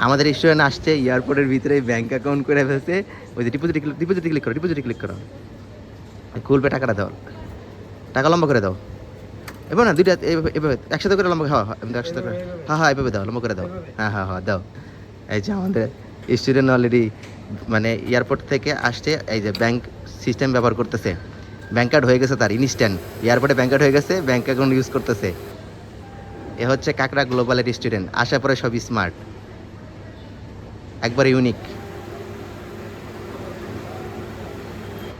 আমাদের স্টুডেন্ট আসছে এয়ারপোর্টের ভিতরে ব্যাংক অ্যাকাউন্ট করে ফেলছে। ওই যে ডিপোজিট ক্লিক করো, ডিপোজিট ক্লিক করো, খুলবে, টাকাটা দাও, টাকা লম্বা করে দাও। এবার না দুইটা এভাবে এভাবে একসাথে করে লম্বা, হ্যাঁ হ্যাঁ একসাথে করে, হ্যাঁ হ্যাঁ এভাবে দাও, লম্বা করে দাও, হ্যাঁ হ্যাঁ হ্যাঁ দাও। এই যে আমাদের স্টুডেন্ট অলরেডি মানে এয়ারপোর্ট থেকে আসছে, এই যে ব্যাংক সিস্টেম ব্যবহার করতেছে, ব্যাংক কার্ড হয়ে গেছে তার ইনস্ট্যান্ট, এয়ারপোর্টে ব্যাংক কার্ড হয়ে গেছে, ব্যাংক অ্যাকাউন্ট ইউজ করতেছে। এ হচ্ছে কাকড়া গ্লোবালের স্টুডেন্ট, আসার পরে সব স্মার্ট, একবার ইউনিক।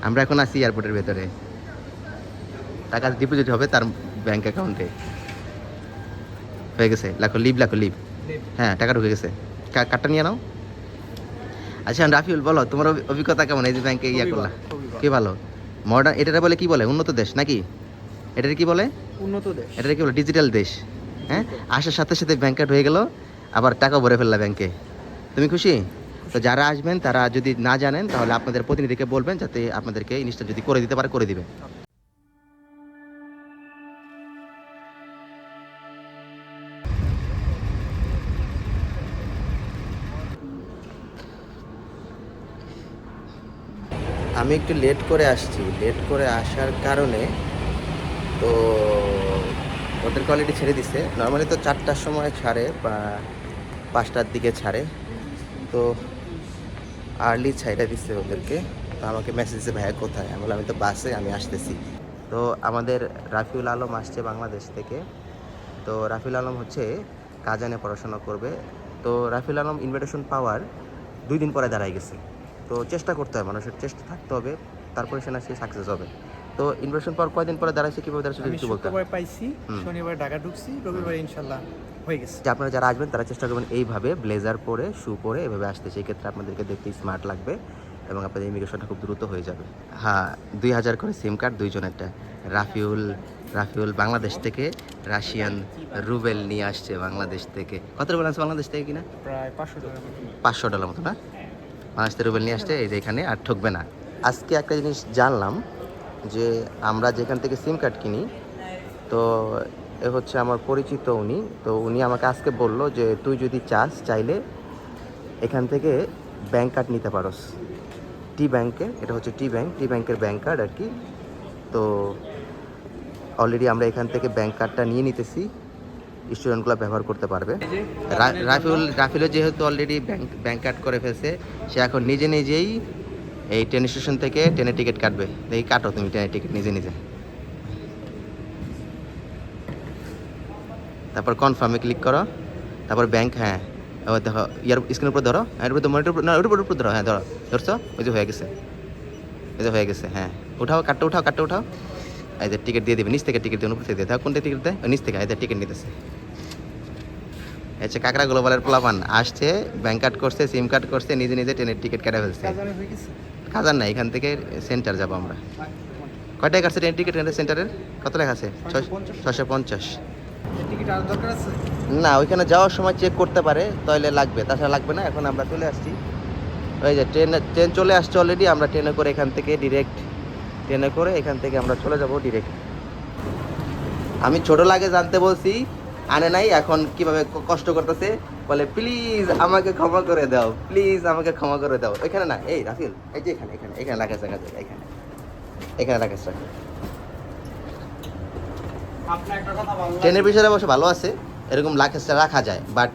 আমরা এখন আছি এয়ারপোর্টের ভেতরে, টাকা ডিপোজিট হবে তার ব্যাংক অ্যাকাউন্টে, হয়ে গেছে, লেখো লিভ, লেখো লিভ, হ্যাঁ টাকা ঢুকে গেছে, কার্ডটা নিয়ে নাও। আচ্ছা রাফিউল বলো তোমার অভিজ্ঞতা কেমন, এই যে ব্যাংকে ইয়া করলা? কি ভালো, মডার্ন, এটা বলে কি বলে, উন্নত দেশ নাকি? এটার কি বলে, উন্নত দেশ। এটা কি বলে, ডিজিটাল দেশ। হ্যাঁ, আসার সাথে সাথে ব্যাংক কার্ড হয়ে গেল, আবার টাকা ভরে ফেললা ব্যাংকে। তুমি খুশি? তো যারা আসবেন তারা যদি না জানেন তাহলে আপনাদের প্রতিনিধিকে বলবেন যাতে আপনাদেরকে এই জিনিসটা যদি করে দিতে পারে করে দিবে। আমি একটু লেট করে আসছি, লেট করে আসার কারণে তো ওদের কোয়ালিটি ছেড়ে দিছে। নর্মালি তো 4টার সময় ছাড়ে বা 5টার দিকে ছাড়ে, তো আর্লি ছাইড়া দিচ্ছে ওদেরকে। তো আমাকে মেসেজ দিচ্ছে ভাইয়া কোথায়, আমি বললাম আমি তো বাসে, আমি আসতেছি। তো আমাদের রাফিউল আলম আসছে বাংলাদেশ থেকে। তো রাফিউল আলম হচ্ছে কাজানে পড়াশোনা করবে। তো রাফিউল আলম ইনভিটেশন পাওয়ার 2 দিন পরে দাঁড়ায় গেছে। তো চেষ্টা করতে হবে, মানুষের চেষ্টা থাকতে হবে, তারপরে সে না সে সাকসেস হবে। তো ইনভিটেশন পাওয়ার কয়দিন পরে দাঁড়াইছে, কীভাবে দাঁড়াইছে আমি একটু বলতে। শুক্রবার পাইছি, শনিবার ঢাকা ঢুকছি, রবিবার ইনশাল্লাহ হয়ে গেছে। যে আপনারা যারা আসবেন তারা চেষ্টা করবেন এইভাবে ব্লেজার পরে, শু পরে এভাবে আসতে, সেই ক্ষেত্রে আপনাদেরকে দেখতে স্মার্ট লাগবে এবং আপনাদের ইমিগ্রেশনটা খুব দ্রুত হয়ে যাবে। হ্যাঁ, 2000 করে সিম কার্ড, 2 জনেরটা। রাফিউল বাংলাদেশ থেকে রাশিয়ান রুবেল নিয়ে আসছে বাংলাদেশ থেকে। কত রুবেল আছে বাংলাদেশ থেকে কিনা? প্রায় $500। $500 মতো না? বাংলাদেশ থেকে রুবেল নিয়ে আসছে এই যে এখানে, আর ঠকবে না। আজকে একটা জিনিস জানলাম যে আমরা যেখান থেকে সিম কার্ড কিনি, তো এ হচ্ছে আমার পরিচিত উনি, তো উনি আমাকে আজকে বলল যে তুই যদি চাইলে এখান থেকে ব্যাংক কার্ড নিতে পারোস, টি ব্যাংকে, এটা হচ্ছে টি ব্যাংকের ব্যাংক কার্ড আর কি। তো অলরেডি আমরা এখান থেকে ব্যাংক কার্ডটা নিয়ে নিতেছি, স্টুডেন্টগুলো ব্যবহার করতে পারবে। রাফিউলের যেহেতু অলরেডি ব্যাংক কার্ড করে ফেলছে, সে এখন নিজেই এই ট্রেন স্টেশন থেকে ট্রেনের টিকিট কাটবে। দেখি কাটো তুমি ট্রেনের টিকিট নিজে। তারপর কনফার্মে ক্লিক করো, তারপর ব্যাংক, হ্যাঁ এবার দেখো ইয়ার স্ক্রিনের উপর ধরো, এর উপর মনিটর, না ওর উপর ধরো, হ্যাঁ ধরছো, ওই যে হয়ে গেছে, হ্যাঁ উঠাও, কার্ডটা উঠাও। এই যে টিকিট দিয়ে দিবে, নিচ থেকে টিকিট দিয়ে উপর থেকে দিয়ে, কোনটা টিকিট দেয়, নিচ থেকে, এই যে টিকিট নিতেছে। হচ্ছে কাকড়া গ্লোবালের পোলাপান আসছে, ব্যাংক কার্ড করছে, সিম কার্ড করছে, নিজে ট্রেনের টিকিট কাটা ফেলছে। খাজার না, এখান থেকে সেন্টার যাবো আমরা। কয়টায় কাটছে ট্রেন টিকিট, ট্রেনের সেন্টারের কত লেখা আছে? 650। না, ওইখানে যাওয়ার সময় চেক করতে পারে, তাহলে লাগবে, তাছাড়া লাগবে না। এখন আমরা চলে আসছি, ওই যে ট্রেন চলে আসছে অলরেডি। আমরা ট্রেনে করে এখান থেকে এখান থেকে আমরা চলে যাব ডিরেক্ট। আমি ছোট লাগে জানতে বলছি, আনে নাই, এখন কিভাবে কষ্ট করতেছে, বলে প্লিজ আমাকে ক্ষমা করে দাও, এখানে না, এই রাফিল, এই যে এখানে রাখাস, এখানে রাখাস। ট্রেনের বিষয়টা অবশ্য ভালো আছে, এরকম রাখা যায়, বাট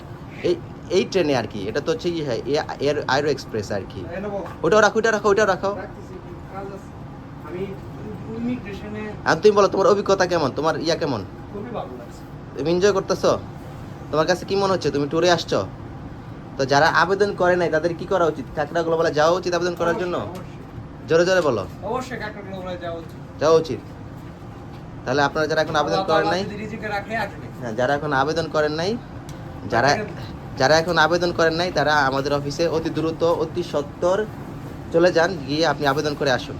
এই ট্রেনে আর কি, এটা তো হচ্ছে এয়ারো এক্সপ্রেস আর কি। ওটাও রাখো। আর তুমি বলো তোমার অভিজ্ঞতা কেমন, তোমার কেমন? তুমি এনজয় করতেছো? তোমার কাছে কি মনে হচ্ছে, তুমি ট্যুরে আসছো? তো যারা আবেদন করে নাই তাদের কি করা উচিত? কাকড়া গ্লোবালে যাওয়া উচিত আবেদন করার জন্য? জোরে বলো। অবশ্যই কাকড়া গ্লোবালে যাওয়া উচিত। তাহলে আপনারা যারা এখন আবেদন করেন নাই, হ্যাঁ যারা এখন আবেদন করেন নাই তারা আমাদের অফিসে অতি দ্রুত, অতি সত্বর চলে যান, গিয়ে আপনি আবেদন করে আসুন।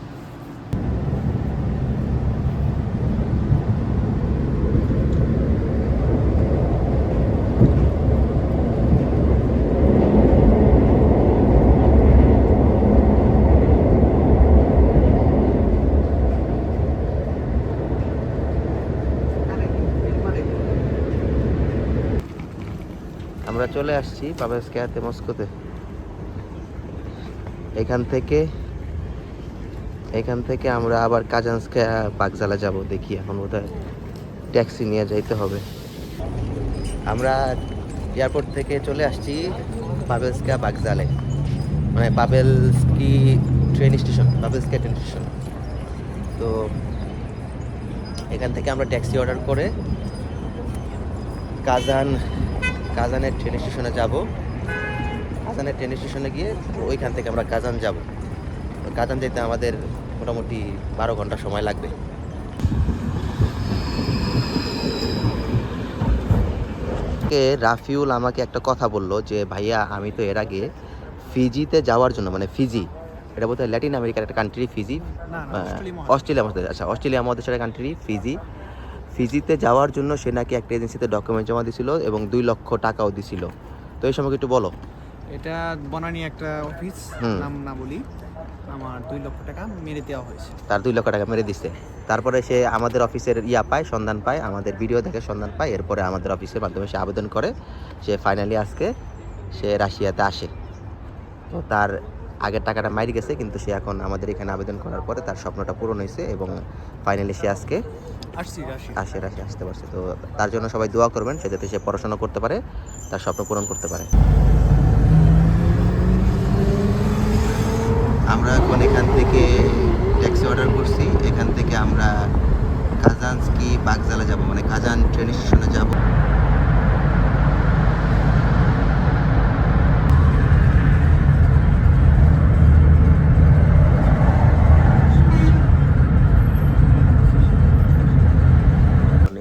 আমরা চলে আসছি পাবেলস্কায়াতে মস্কোতে। এখান থেকে আমরা আবার কাজানস্কায়া বাগজালা যাব। দেখি এখন বোধহয় ট্যাক্সি নিয়ে যাইতে হবে। আমরা এয়ারপোর্ট থেকে চলে আসছি পাবেলস্কায়া বাগজালে, মানে পাবেলস্কি ট্রেন স্টেশন, পাবেলস্কায়া ট্রেন স্টেশন। তো এখান থেকে আমরা ট্যাক্সি অর্ডার করে কাজানের ট্রেন স্টেশনে যাব। কাজানের ট্রেন স্টেশনে গিয়ে ওইখান থেকে আমরা কাজান যাব। তো কাজান যেতে আমাদের মোটামুটি 12 ঘন্টা সময় লাগবে। রাফিউল আমাকে একটা কথা বললো যে ভাইয়া, আমি তো এর আগে ফিজিতে যাওয়ার জন্য, মানে ফিজি এটা বোধহয় ল্যাটিন আমেরিকার একটা কান্ট্রি, ফিজি অস্ট্রেলিয়া মহাদেশ, আচ্ছা অস্ট্রেলিয়া মহাদেশের কান্ট্রি ফিজিতে যাওয়ার জন্য সে নাকি একটা এজেন্সিতে ডকুমেন্ট জমা দিছিল এবং 2 লক্ষ টাকাও দিছিল। তো এই সম্পর্কে একটু বলো। এটা বনানী একটা অফিস, নাম না বলি, আমার 2 লক্ষ টাকা মেরে দেওয়া হয়েছে। তার 2 লক্ষ টাকা মেরে দিছে। তারপরে সে আমাদের অফিসের সন্ধান পায়, আমাদের ভিডিও দেখে সন্ধান পায়। এরপরে আমাদের অফিসের মাধ্যমে সে আবেদন করে। সে ফাইনালি আজকে সে রাশিয়াতে আসে। তো তার আগের টাকাটা মারি গেছে, কিন্তু সে এখন আমাদের এখানে আবেদন করার পরে তার স্বপ্নটা পূরণ হয়েছে এবং ফাইনালি সে আজকে রাশিয়া আসতে পারছে। তো তার জন্য সবাই দোয়া করবেন, সে যাতে সে পড়াশোনা করতে পারে, তার স্বপ্ন পূরণ করতে পারে। আমরা এখন এখান থেকে ট্যাক্সি অর্ডার করছি। এখান থেকে আমরা কাজানস্কি বাগজালা যাব, মানে কাজান ট্রেন স্টেশনে যাব।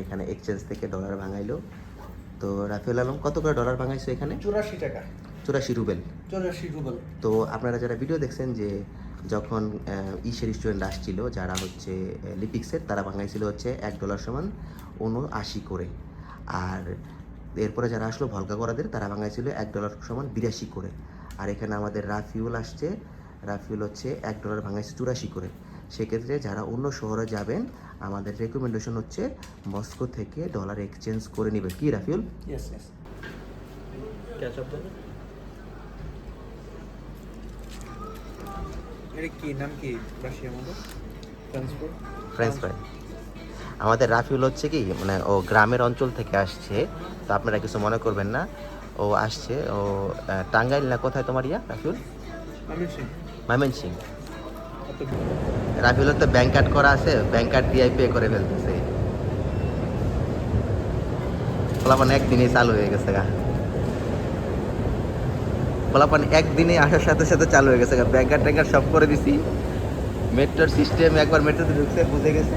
এখানে এক্সচেঞ্জ থেকে ডলার ভাঙাইলো। তো রাফিউল আলম, কত করে ডলার ভাঙাইছো এখানে? 84 টাকা, 84 রুবেল। 84 রুবেল। তো আপনারা যারা ভিডিও দেখছেন যে যখন ইসের স্টুডেন্ট আসছিল, যারা হচ্ছে লিপিক্সের, তারা ভাঙাইছিল হচ্ছে $1 সমান 79 করে। আর এরপরে যারা আসলো ভলগাগরাদের, তারা ভাঙাইছিল $1 সমান 82 করে। আর এখানে আমাদের রাফিউল আসছে, রাফিউল হচ্ছে $1 ভাঙাইছে 84 করে। সেক্ষেত্রে যারা অন্য শহরে যাবেন, আমাদের রেকমেন্ডেশন হচ্ছে মস্কো থেকে ডলার এক্সচেঞ্জ করে নেবেন। কি রাফিউল? Yes yes. ক্যাচআপ বলো। এর কি নাম কি? রাশিয়া মতো ফ্রেঞ্চ ফ্রাই। আমাদের রাফিউল হচ্ছে কি, মানে ও গ্রামের অঞ্চল থেকে আসছে। তো আপনারা কিছু মনে করবেন না, ও আসছে, ও টাঙ্গাইল না কোথায় তোমার রাফিউল? ময়মনসিং। রাফিউলের তো ব্যাংক কার্ড করা আছে, ব্যাংক কার্ড দিয়ে পে করে ফেলতেছে। ফলাফল একদিনেই চালু হয়ে গেছে গা, ফলাফল একদিনে আসার সাথে সাথে চালু হয়ে গেছে গা। ব্যাংক কার্ড ট্যাঙ্কার সব করে দিছি। মেট্রোর সিস্টেম একবার মেট্রোতে ঢুকছে, বুঝে গেছে।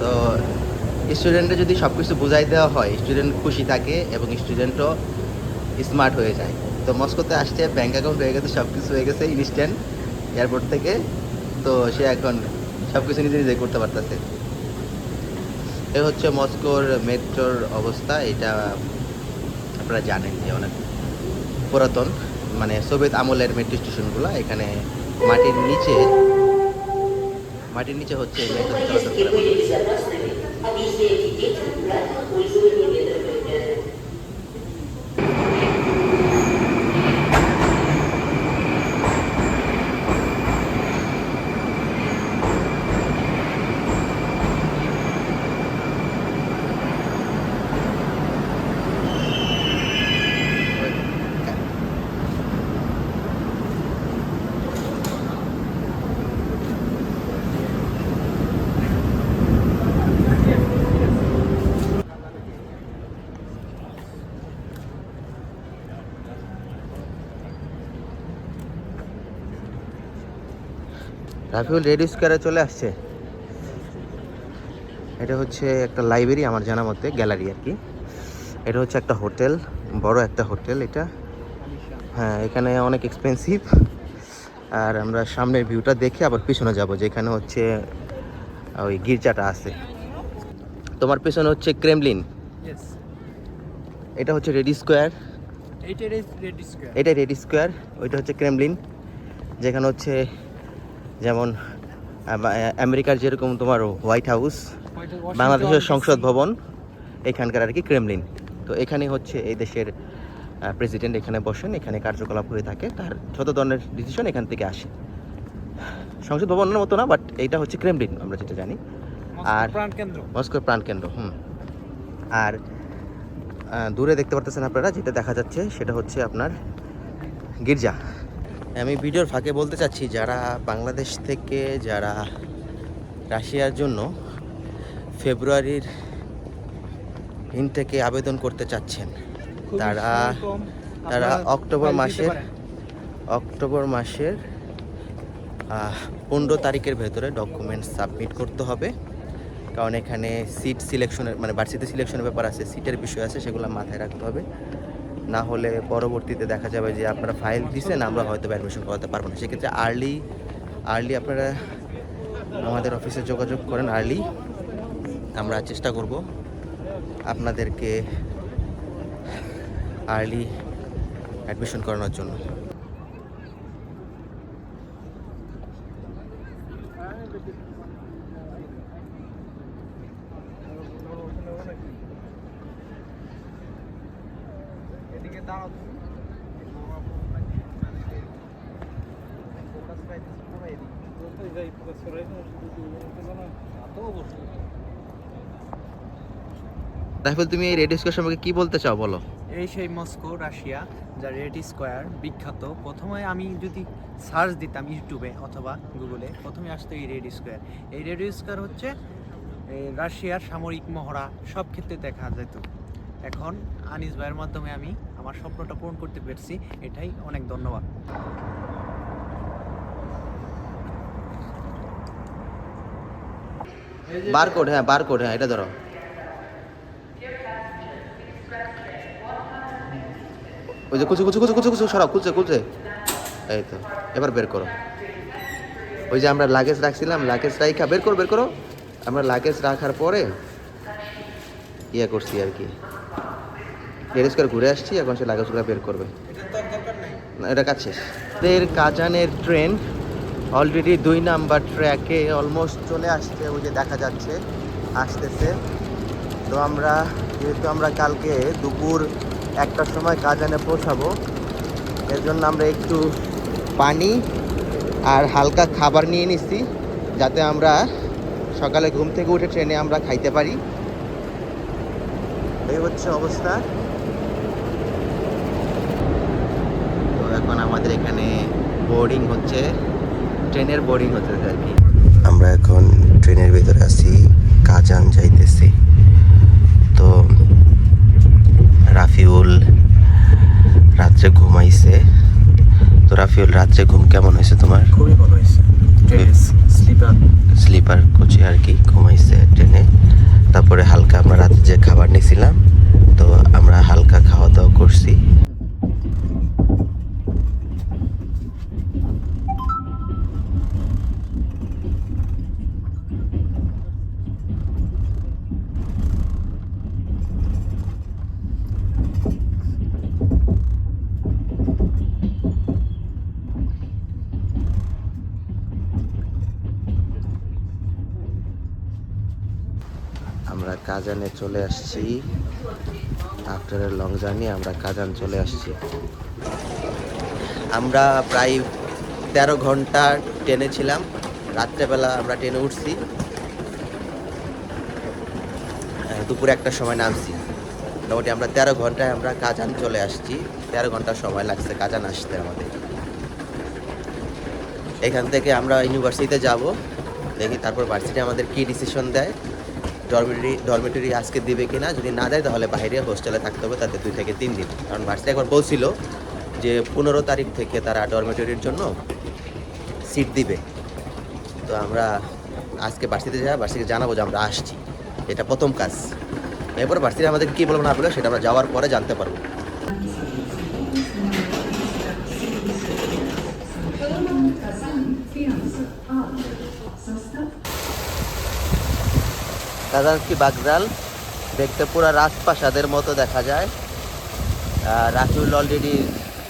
তো স্টুডেন্টে যদি সব কিছু বুঝাই দেওয়া হয়, স্টুডেন্ট খুশি থাকে এবং স্টুডেন্টও স্মার্ট হয়ে যায়। তো মস্কোতে আসছে, ব্যাঙ্ক অ্যাকাউন্ট হয়ে গেছে, সব কিছু হয়ে গেছে ইনস্ট্যান্ট এয়ারপোর্ট থেকে। তো সে এখন সব কিছু নিজে নিজে করতে পারতেছে। এ হচ্ছে মস্কোর মেট্রোর অবস্থা। এটা আপনারা জানেন যে অনেক পুরাতন, মানে সোভিয়েত আমলের মেট্রো স্টেশনগুলো। এখানে মাটির নিচে হচ্ছে মেট্রো চলাচল করে। রাফিউল রেড স্কোয়ারে চলে আসছে। এটা হচ্ছে একটা লাইব্রেরি আমার জানা মতে, গ্যালারি আর কি। এটা হচ্ছে একটা হোটেল, বড় একটা হোটেল এটা। হ্যাঁ, এখানে অনেক এক্সপেন্সিভ। আর আমরা সামনের ভিউটা দেখে আবার পিছনে যাব, যেখানে হচ্ছে ওই গির্জাটা আছে। তোমার পেছনে হচ্ছে ক্রেমলিন। এটা হচ্ছে রেড স্কোয়ার। এটা রেড স্কোয়ার, ওইটা হচ্ছে ক্রেমলিন, যেখানে হচ্ছে যেমন আমেরিকার যেরকম তোমার হোয়াইট হাউস, বাংলাদেশের সংসদ ভবন, এখানকার আর কি ক্রেমলিন। তো এখানে হচ্ছে এই দেশের প্রেসিডেন্ট এখানে বসেন, এখানে কার্যকলাপ হয়ে থাকে, তার যত ধরনের ডিসিশন এখান থেকে আসে। সংসদ ভবনের মতো না, বাট এইটা হচ্ছে ক্রেমলিন আমরা যেটা জানি। আর মস্কোর প্রাণকেন্দ্র। আর দূরে দেখতে পারতেছেন আপনারা, যেটা দেখা যাচ্ছে সেটা হচ্ছে আপনার গির্জা। আমি ভিডিওর ফাঁকে বলতে চাচ্ছি, যারা বাংলাদেশ থেকে যারা রাশিয়ার জন্য ফেব্রুয়ারির ইনটেকে আবেদন করতে চাচ্ছেন, তারা অক্টোবর মাসের 15 তারিখের ভেতরে ডকুমেন্টস সাবমিট করতে হবে। কারণ এখানে সিট সিলেকশনের মানে ভার্সিটি সিলেকশনের ব্যাপার আছে, সিটের বিষয় আছে, সেগুলো মাথায় রাখতে হবে। না হলে পরবর্তীতে দেখা যাবে যে আপনারা ফাইল দিচ্ছেন, আমরা হয়তো অ্যাডমিশন করাতে পারবো না। সেক্ষেত্রে আর্লি আপনারা আমাদের অফিসে যোগাযোগ করেন আর্লি। আমরা চেষ্টা করব আপনাদেরকে আর্লি অ্যাডমিশন করানোর জন্য। তাহলে তুমি এই রেড স্কোয়ার সম্পর্কে কি বলতে চাও বলো? এই সেই মস্কো রাশিয়া, যা রেড স্কোয়ার বিখ্যাত। প্রথমে আমি যদি সার্চ দিতাম ইউটিউবে অথবা গুগলে, প্রথমে আসতো এই রেড স্কোয়ার। এই রেড স্কোয়ার হচ্ছে রাশিয়ার সামরিক মহড়া সব ক্ষেত্রে দেখা যেত। এখন আনিস ভাইয়ের মাধ্যমে আমি আমার স্বপ্নটা পূরণ করতে পেরেছি, এটাই অনেক ধন্যবাদ। বারকোড, হ্যাঁ বারকোড, হ্যাঁ এটা ধরো। ওই যে কুচু সরাও, খুলছে। এই তো, এবার বের করো। ওই যে আমরা লাগেজ রাখছিলাম, লাগেজ রাখা বের করো। আমরা লাগেজ রাখার পরে ইয়ে করছি আর কি, রেড স্কোয়ার ঘুরে আসছি, এখন সে লাগেজগুলো বের করবে। না, এটা কাজ শেষ। কাজানের ট্রেন অলরেডি 2 নাম্বার ট্র্যাকে অলমোস্ট চলে আসছে, ওই যে দেখা যাচ্ছে আসতেছে। তো যেহেতু আমরা কালকে দুপুর 1টার সময় কাজানে পৌঁছাবো, এর জন্য আমরা একটু পানি আর হালকা খাবার নিয়ে নিচ্ছি, যাতে আমরা সকালে ঘুম থেকে উঠে ট্রেনে আমরা খাইতে পারি। এই হচ্ছে অবস্থা। তো এখন আমাদের এখানে বোর্ডিং হচ্ছে, ট্রেনের বোর্ডিং হচ্ছে আর কি। আমরা এখন ট্রেনের ভিতরে আছি, কাজান যাইতেছি। তো রাফিউল রাত্রে ঘুমাইছে। তো রাফিউল, রাত্রে ঘুম কেমন হয়েছে তোমার? খুবই ভালো হয়েছে। স্লিপার কোচে আর কি ঘুমাইছে ট্রেনে। তারপরে হালকা আমরা রাতে যে খাবার নিয়েছিলাম, তো আমরা হালকা খাওয়া দাওয়া করছি। আমরা কাজানে চলে আসছি, আফটার এ লং জার্নি আমরা কাজান চলে আসছি। আমরা প্রায় 13 ঘন্টা ট্রেনে ছিলাম। রাত্রেবেলা আমরা ট্রেনে উঠছি, দুপুরে 1টার সময় নামছি। মোটামুটি আমরা 13 ঘন্টায় আমরা কাজান চলে আসছি। 13 ঘন্টা সময় লাগছে কাজান আসতে আমাদের। এখান থেকে আমরা ইউনিভার্সিটিতে যাব, দেখি তারপর ভার্সিটি আমাদের কি ডিসিশন দেয়। ডরমিটরি আজকে দিবে কিনা, যদি না দেয় তাহলে বাইরে হোস্টেলে থাকতে হবে, তাতে 2 থেকে 3 দিন। কারণ ভার্সিটি একবার বলছিল যে 15 তারিখ থেকে তারা ডরমিটরির জন্য সিট দিবে। তো আমরা আজকে ভার্সিটিতে যাই, ভার্সিটিকে জানাবো যে আমরা আসছি, এটা প্রথম কাজ। এরপর ভার্সিটি আমাদের কী বলবো না বলে সেটা আমরা যাওয়ার পরে জানতে পারবো। কাজানস্কি বাগজাল দেখতে পুরো রাজপ্রাসাদের মতো দেখা যায়। রাফিউল অলরেডি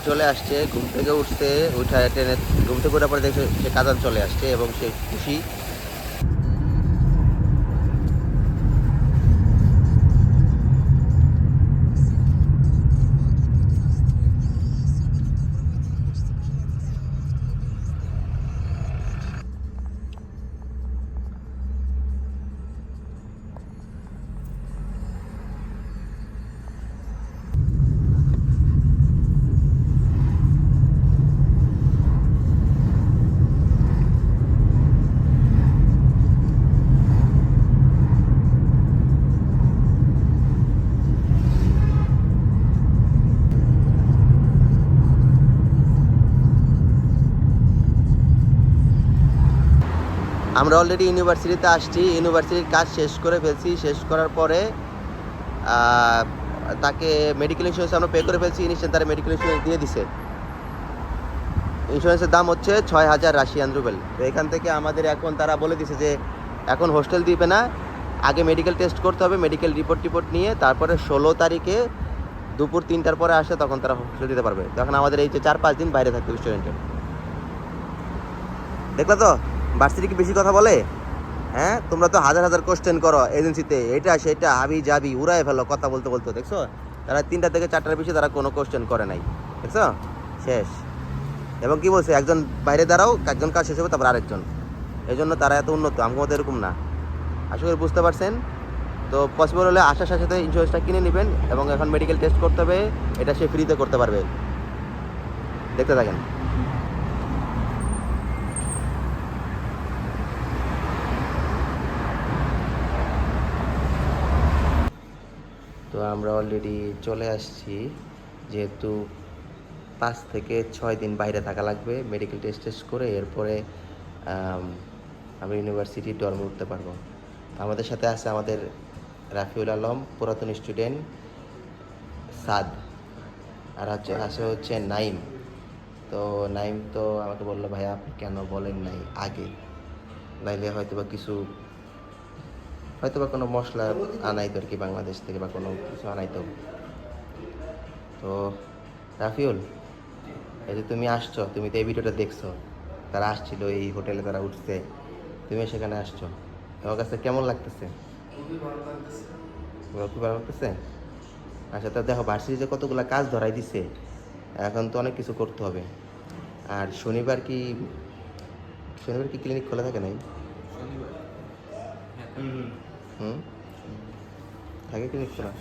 চলে আসছে, ঘুম থেকে উঠছে, ট্রেনে ঘুম থেকে ওঠার পরে দেখছে সে কাজান চলে আসছে এবং সে খুশি। আমরা অলরেডি ইউনিভার্সিটিতে আসছি, ইউনিভার্সিটির কাজ শেষ করে ফেলছি। শেষ করার পরে তাকে মেডিকেল ইন্স্যুরেন্স আমরা পে করে ফেলছি, ইনস্ট্যান্ট তারা মেডিকেল ইন্স্যুরেন্স দিয়ে দিছে। ইন্স্যুরেন্সের দাম হচ্ছে 6,000 রাশিয়ান রুবেল। তো এখান থেকে আমাদের এখন তারা বলে দিছে যে এখন হোস্টেল দিবে না, আগে মেডিকেল টেস্ট করতে হবে, মেডিকেল রিপোর্ট নিয়ে তারপরে 16 তারিখে দুপুর 3টার পরে আসে, তখন তারা হোস্টেল দিতে পারবে। তখন আমাদের এই যে 4-5 দিন বাইরে থাকতে স্টুডেন্টের। দেখলা তো ভার্সিটি কি বেশি কথা বলে? হ্যাঁ, তোমরা তো হাজার হাজার কোশ্চেন করো এজেন্সিতে, এটা সেটা হাবি যাবি উড়াই ফেলো কথা বলতে বলতে। দেখছো তারা 3টা থেকে 4টার বেশি তারা কোনো কোশ্চেন করে নাই। দেখছো শেষ। এবং কি বলছে, একজন বাইরে দাঁড়াও, একজন কাজ শেষ হবে তারপর আরেকজন। এই জন্য তারা এত উন্নত, আমাদের এরকম না। আশা করি বুঝতে পারছেন। তো পসিবল হলে আসার সাথে সাথে ইন্স্যুরেন্সটা কিনে নেবেন, এবং এখন মেডিকেল টেস্ট করতে হবে, এটা সে ফ্রিতে করতে পারবে। দেখতে থাকেন। তো আমরা অলরেডি চলে আসছি, যেহেতু 5 থেকে 6 দিন বাইরে থাকা লাগবে মেডিকেল টেস্ট করে, এরপরে আমরা ইউনিভার্সিটির ডর্মে উঠতে পারবো। আমাদের সাথে আছে আমাদের রাফিউল আলম, পুরাতন স্টুডেন্ট সাদ, আর হচ্ছে নাইম। তো নাইম তো আমাকে বললো, ভাইয়া আপনি কেন বলেন নাই আগে, নাইলে হয়তোবা কোনো মশলা আনাইতো আর কি বাংলাদেশ থেকে, বা কোনো কিছু আনাইতো। তো রাফিউল, এই যে তুমি আসছো, তুমি তো এই ভিডিওটা দেখছো, তারা আসছিল এই হোটেলে, তারা উঠছে, তুমি সেখানে আসছো, তোমার কাছে কেমন লাগতেছে? খুব ভালো লাগতেছে। আচ্ছা, তো দেখো ভার্সিটি যে কতগুলো কাজ ধরাই দিছে, এখন তো অনেক কিছু করতে হবে। আর শনিবার কি ক্লিনিক খোলা থাকে নাই? থাকে ক্লিনিক খোলা।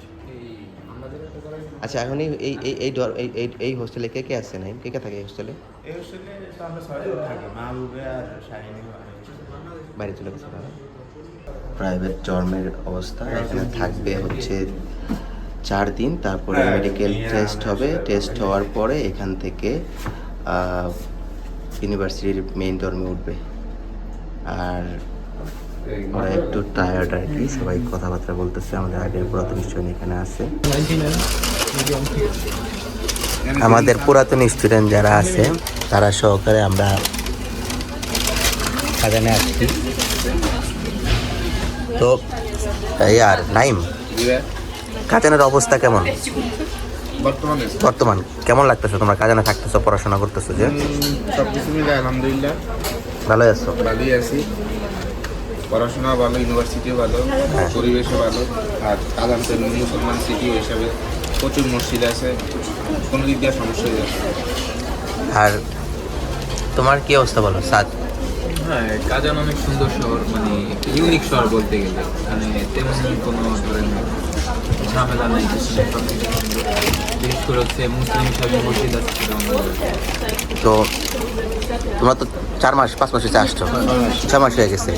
আচ্ছা, এখন এই হোস্টেলে কে কে আছে? নাই কে কে থাকে এই হোস্টেলে? বাইরে চলে গেছে তারা। প্রাইভেট ডর্মের অবস্থা, এখানে থাকবে হচ্ছে 4 দিন, তারপরে মেডিকেল টেস্ট হবে। টেস্ট হওয়ার পরে এখান থেকে ইউনিভার্সিটির মেইন ডর্মে উঠবে। আর ওরা একটু টায়ার্ড আর কি, সবাই কথাবার্তা বলতেছে। আমাদের আগের পুরাতন স্টুডেন্ট এখানে আছে, আমাদের পুরাতন স্টুডেন্ট যারা আছে তারা সহকারে আমরা খাজানে আসছি। তো এই আর নাইম, খাজানের অবস্থা কেমন বর্তমান কেমন লাগতেছে? তোমরা খাজানে থাকতেছো, পড়াশোনা করতেছো, যে সবকিছু মিলে আলহামদুলিল্লাহ ভালোই আছো? ভালোই আছি, পড়াশোনা ভালো, ইউনিভার্সিটিও ভালো, পরিবেশও ভালো। আর আজানতের মুসলমান সিটি হিসাবে প্রচুর মসজিদ আছে, কোনো দিক দিয়ে সমস্যা হয়ে যাচ্ছে। আর তোমার কি অবস্থা বলো সাদ? হ্যাঁ, কাজান অনেক সুন্দর শহর, মানে ইউনিক শহর বলতে গেলে। এখানে তেমন কোনো ধরেন ঝামেলা নাই, বিশেষ করে হচ্ছে মুসলিম হিসাবে মসজিদ আছে। তো তোমরা তো 4-5 মাস হচ্ছে আসছো, 6 মাস হয়ে গেছে।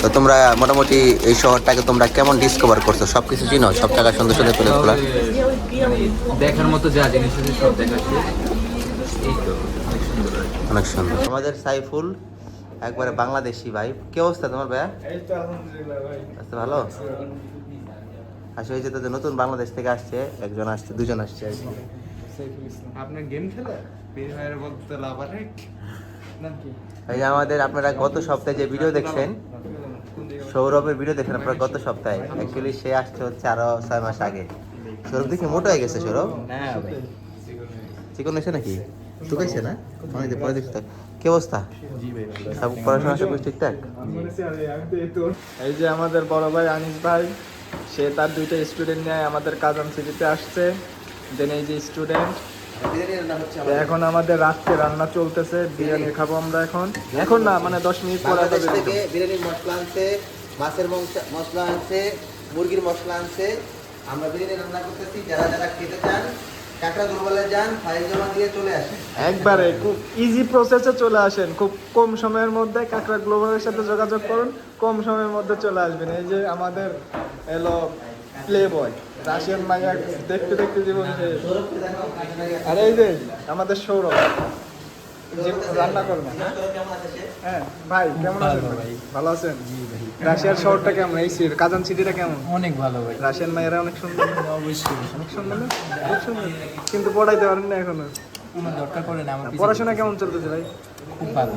তো তোমরা মোটামুটি এই শহরটাকে তোমরা কেমন ডিসকভার করছো? সব কিছু চিনো? সব জায়গা সুন্দর সুন্দর প্লেসগুলো দেখার মতো যা জিনিস আছে সব দেখাচ্ছে, এই তো অনেক সুন্দর। অনেক সুন্দর। আমাদের সাইফুল একবারে বাংলাদেশি ভাই। কি অবস্থা তোমার ভাইয়া? আচ্ছা, ভালো। আসলে এই যে তো নতুন বাংলাদেশ থেকে আসছে, একজন আসছে, দুজন আসছে আর কি। আপনার গেম খেলে ফ্রি ফায়ার বলতে লাভারে নাকি? এই যে আমাদের, আপনারা গত সপ্তাহে যে ভিডিও দেখছেন, সৌরভের ভিডিও দেখেন আপনারা গত সপ্তাহে, অ্যাকচুয়ালি সে আসছে হচ্ছে আরো 6 মাস আগে। সৌরভ দেখে মোটা হয়ে গেছে। সৌরভ চিকন হয়েছে নাকি? শুকাইছে না? অনেকদিন পরে দেখছি তো। কি অবস্থা? সব পড়াশোনা সব কিছু ঠিকঠাক? এই যে আমাদের বড় ভাই আনিস ভাই, সে তার 2টা স্টুডেন্ট নিয়ে আমাদের কাজান সিটিতে আসছে। দেন এই যে স্টুডেন্ট, এখন আমাদের রাত্রে রান্না চলতেছে, বিরিয়ানি খাবো আমরা এখন না, মানে 10 মিনিট পরে। বাংলাদেশ থেকে বিরিয়ানির মশলা আনছে, মাছের মশলা আনছে, মুরগির মশলা আনছে। আমরা বিরিয়ানি রান্না করতেছি। যারা যারা খেতে চান, কাকড়া গ্লোবালে যান, ফাইল জমা দিয়ে চলে আসেন। একবারে খুব ইজি প্রসেসে চলে আসেন, খুব কম সময়ের মধ্যে কাকড়া গ্লোবালের সাথে যোগাযোগ করুন, কম সময়ের মধ্যে চলে আসবেন। এই যে আমাদের এলো প্লে বয়, রাশিয়ান মাইয়া দেখতে দেখতে জীবন শেষ। আর এই যে আমাদের সৌরভ, যে রান্না করবেন না? হ্যাঁ ভাই কেমন আছেন ভাই? ভালো আছেন? রাশিয়ার শহরটা কেমন? এই কাজান সিটিটা কেমন? অনেক ভালো ভাই। রাশিয়ান মায়েরা অনেক সুন্দর। অবশ্যই অনেক সুন্দর না? খুব সুন্দর। কিন্তু পড়াইতে পারেন না এখনো। আমার দরকার পড়ে না, আমার পড়াশোনা কেমন চলতেছে ভাই? খুব ভালো।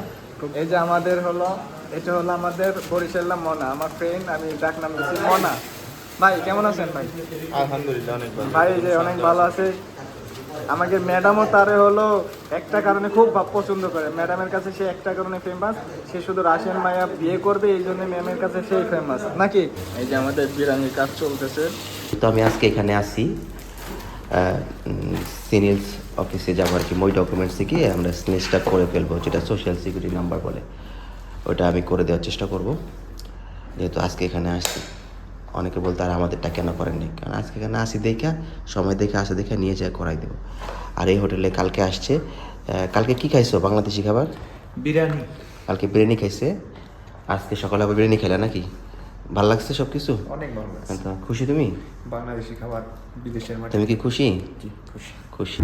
এই যে আমাদের হলো, এটা হলো আমাদের বরিশাল্লা মনা, আমার ফ্রেন্ড, আমি ডাক নাম দিচ্ছি মনা। ভাই কেমন আছেন ভাই? আলহামদুলিল্লাহ অনেক ভালো। ভাই যে অনেক ভালো আছে। আমাকে ম্যাডামও তারে হলো একটা কারণে খুব পছন্দ করে। ম্যাডামের কাছে সে একটা কারণে ফেমাস, সে শুধু রাশিয়ান মায়া বিয়ে করবে, এই জন্য ম্যামের কাছে সেই ফেমাস নাকি? এই যে আমাদের বিরানির কাজ চলতেছে। তো আমি আজকে এখানে আসি সিনিলস অফিসে যাবো আর কি। মই ডকুমেন্টসে গিয়ে আমরা স্নেচটা করে ফেলবো, যেটা সোশ্যাল সিকিউরিটি নাম্বার বলে, ওটা আমি করে দেওয়ার চেষ্টা করব। যেহেতু আজকে এখানে আসছি, অনেকে বলতে আর আমাদেরটা কেন করেননি, কারণ আজকে এখানে আসি দেখা, সময় দেখে আসে দেখে নিয়ে যায় করাই দেবো। আর এই হোটেলে কালকে আসছে, কালকে কি খাইছো বাংলাদেশি খাবার? বিরিয়ানি। কালকে বিরিয়ানি খাইছে, আজকে সকালে আবার বিরিয়ানি খেলে নাকি? ভাল লাগছে সব কিছু? অনেক ভালো লাগছে। খুশি তুমি? বাংলাদেশি খাবার বিদেশের মাঠে। তুমি কি খুশি? খুশি। খুশি।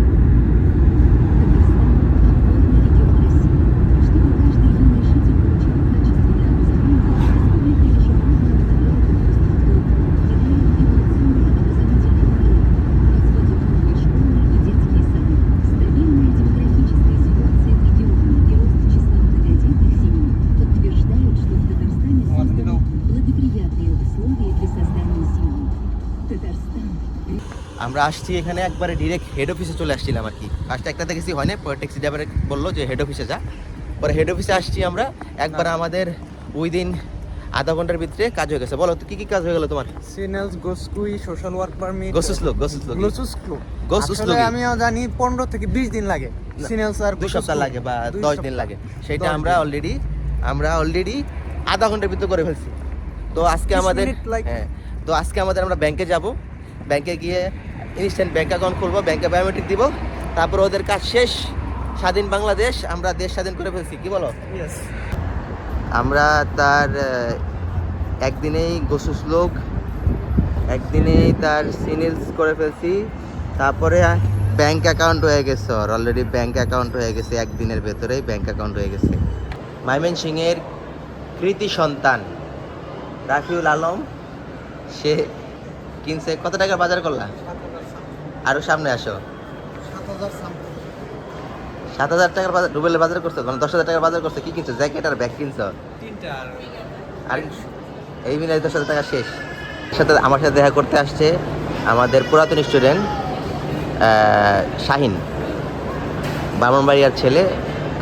আমরা আসছি এখানে একবারে ডিরেক্ট হেড অফিসে চলে আসছিলাম আর কি। ফার্স্টে একটা দেখেছি হয় না, পরে ট্যাক্সি ড্রাইভার বললো যে হেড অফিসে যা, পরে হেড অফিসে আসছি আমরা। একবার আমাদের ওই দিন আধা ঘন্টার ভিতরে কাজ হয়ে গেছে। বলো তো কি কাজ হয়ে গেল তোমার? সিনেলস গোসকুই সোশ্যাল ওয়ার্ক পারমিট গোসুসলোক আসলে আমিও জানি 15 থেকে 20 দিন লাগে। সিনেলস আর 2 সপ্তাহ লাগে বা 10 দিন লাগে, সেটা আমরা অলরেডি আধা ঘন্টার ভিতরে করে ফেলছি। তো আজকে 20 আমাদের minute like- হ্যাঁ, তো আজকে আমাদের আমরা ব্যাংকে যাব, ব্যাংকে গিয়ে ইনস্ট্যান্ট ব্যাংক অ্যাকাউন্ট খুলবো, ব্যাংকে বায়োমেট্রিক দিব, তারপর ওদের কাজ শেষ। স্বাধীন বাংলাদেশ, আমরা দেশ স্বাধীন করে ফেলছি, কি বলো? ইয়েস। আমরা তার একদিনেই গোসুসলোক, একদিনেই তার সিনিলস করে ফেলছি, তারপরে ব্যাংক অ্যাকাউন্ট হয়ে গেছে। অলরেডি ব্যাংক অ্যাকাউন্ট হয়ে গেছে, একদিনের ভেতরেই ব্যাংক অ্যাকাউন্ট হয়ে গেছে। ময়মনসিংহের কৃতি সন্তান রাফিউল আলম, সে কিনছে কত টাকার বাজার করলা? আরো সামনে আসো। 7,000 টাকার বাজার, রুবেলের বাজার করছো, মানে 10,000 টাকার বাজার করছো। কি কিনছো? জ্যাকেট আর ব্যাগ কিনছো? আর এই মিলাই 10,000 টাকা শেষ। আমার সাথে দেখা করতে আসছে আমাদের পুরাতন স্টুডেন্ট শাহিন, ব্রাহ্মণবাড়িয়ার ছেলে,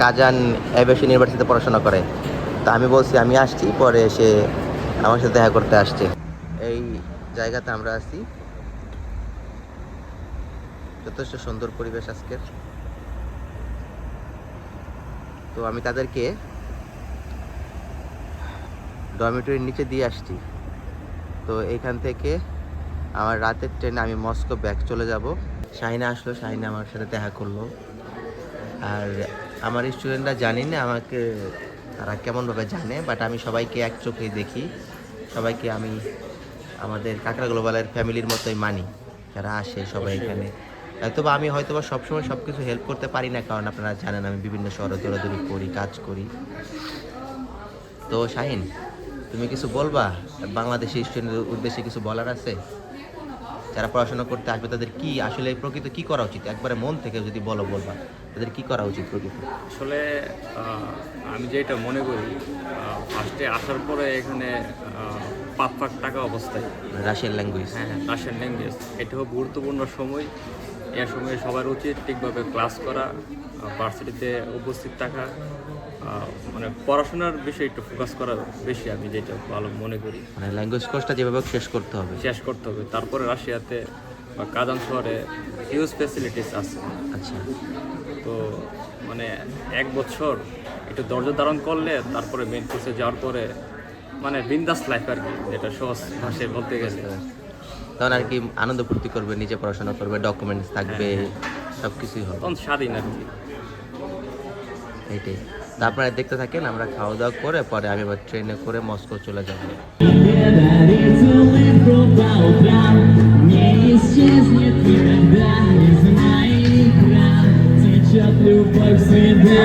কাজান এভিয়েশন ইউনিভার্সিটিতে পড়াশোনা করে। তা আমি বলছি আমি আসছি, পরে সে আমার সাথে দেখা করতে আসছে। এই জায়গাতে আমরা আছি, যথেষ্ট সুন্দর পরিবেশ আজকের। তো আমি তাদেরকে ডরমিটরির নিচে দিয়ে আসছি। তো এইখান থেকে আমার রাতের ট্রেনে আমি মস্কো ব্যাক চলে যাব। শাহিনা আসলো, শাহিনা আমার সাথে দেখা করলো। আর আমার স্টুডেন্টরা জানি না আমাকে তারা কেমনভাবে জানে, বাট আমি সবাইকে এক চোখেই দেখি, সবাইকে আমি আমাদের কাকড়া গ্লোবালের ফ্যামিলির মতোই মানি, যারা আসে সবাই এখানে। তবে আমি হয়তো বা সবসময় সব কিছু হেল্প করতে পারি না, কারণ আপনারা জানেন আমি বিভিন্ন শহরে দৌড়াদৌড়ি করি, কাজ করি। তো শাহিন, তুমি কিছু বলবা বাংলাদেশি স্টুডেন্টদের উদ্দেশ্যে? কিছু বলার আছে? যারা পড়াশোনা করতে আসবে তাদের কি আসলে প্রকৃত কি করা উচিত? একবারে মন থেকে যদি বলবা তাদের কি করা উচিত প্রকৃত? আসলে আমি যেটা মনে করি, ফার্স্টে আসার পরে এখানে 5 লাখ টাকা অবস্থায় রাশিয়ান ল্যাঙ্গুয়েজ, হ্যাঁ রাশিয়ান ল্যাঙ্গুয়েজ, এটা খুব গুরুত্বপূর্ণ সময়। এ সময় সবার উচিত ঠিকভাবে ক্লাস করা, ভার্সিটিতে উপস্থিত থাকা, মানে পড়াশোনার বিষয়ে একটু ফোকাস করা বেশি, আমি যেটা ভালো মনে করি। মানে ল্যাঙ্গুয়েজ কোর্সটা যেভাবে শেষ করতে হবে। তারপরে রাশিয়াতে বা কাজান শহরে হিউজ ফ্যাসিলিটিস আছে। আচ্ছা, তো মানে 1 বছর একটু ধৈর্য ধারণ করলে তারপরে মেন কোর্সে যাওয়ার পরে মানে বিন্দাস লাইফ আর কি, যেটা সহজ ভাষায় বলতে গেলে। তখন আর কি আনন্দ ফুর্তি করবে, নিজে পড়াশোনা করবে, ডকুমেন্টস থাকবে, সব কিছুই হবে, তখন স্বাধীন আর কি। এইটাই। তো আপনারা দেখতে থাকেন, আমরা খাওয়া দাওয়া করে পরে আমি আবার ট্রেনে করে মস্কো চলে যাবো। Любовь всегда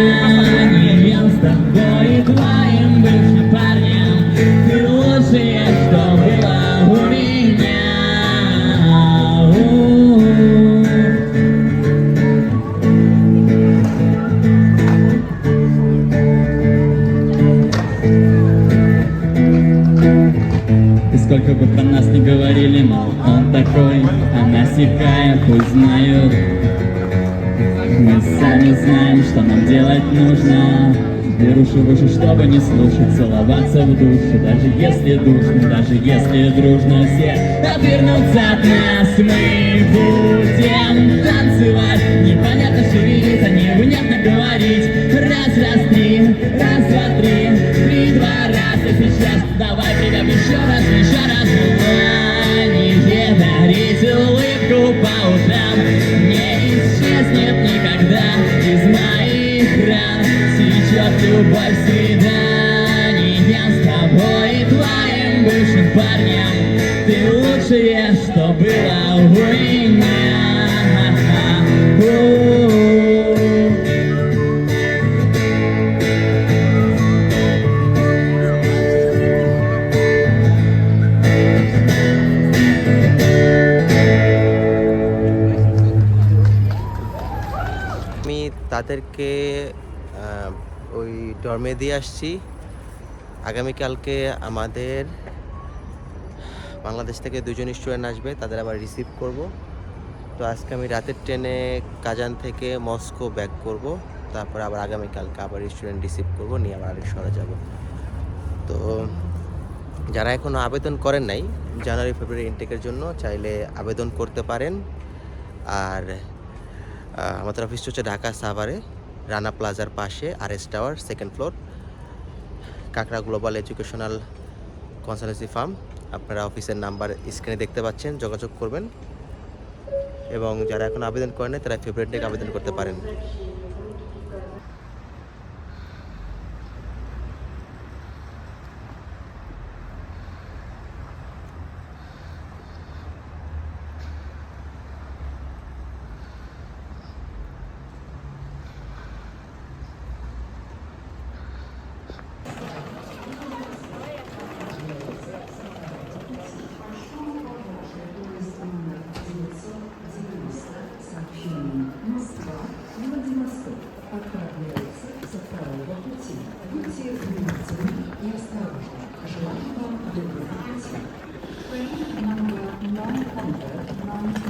знают. Мы сами знаем, что нам делать нужно. Выше, выше, чтобы не слушать, целоваться в душу. Даже если душно, даже если дружно все отвернутся от нас, мы будем танцевать. Непонятно шевелиться, невнятно говорить. Раз, раз, три, раз, два, три, три, два, раз. И сейчас давай привем еще раз, желание дарить улыбку по утрам не исчезнет никогда из моих ран. Течет любовь свиданием с тобой и твоим бывшим парнем. Ты лучшее, что было у меня. আমি তাদেরকে ওই ডর্মে দিয়ে আসছি। আগামীকালকে আমাদের বাংলাদেশ থেকে 2জন স্টুডেন্ট আসবে, তাদের আবার রিসিভ করব। তো আজকে আমি রাতের ট্রেনে কাজান থেকে মস্কো ব্যাক করব, তারপর আবার আগামীকালকে আবার স্টুডেন্ট রিসিভ করব, নিয়ে আবার আরেক শহরে যাব। তো যারা এখনও আবেদন করেন নাই জানুয়ারি ফেব্রুয়ারি ইনটেকের জন্য, চাইলে আবেদন করতে পারেন। আর আমাদের অফিসটা হচ্ছে ঢাকা সাভারে, রানা প্লাজার পাশে, RS টাওয়ার, 2nd ফ্লোর, কাকড়া গ্লোবাল এডুকেশনাল কনসালটেন্সি ফার্ম। আপনারা অফিসের নাম্বার স্ক্রিনে দেখতে পাচ্ছেন, যোগাযোগ করবেন। এবং যারা এখন আবেদন করেন তারা ফেব্রুয়ারি থেকে আবেদন করতে পারেন। Train number 900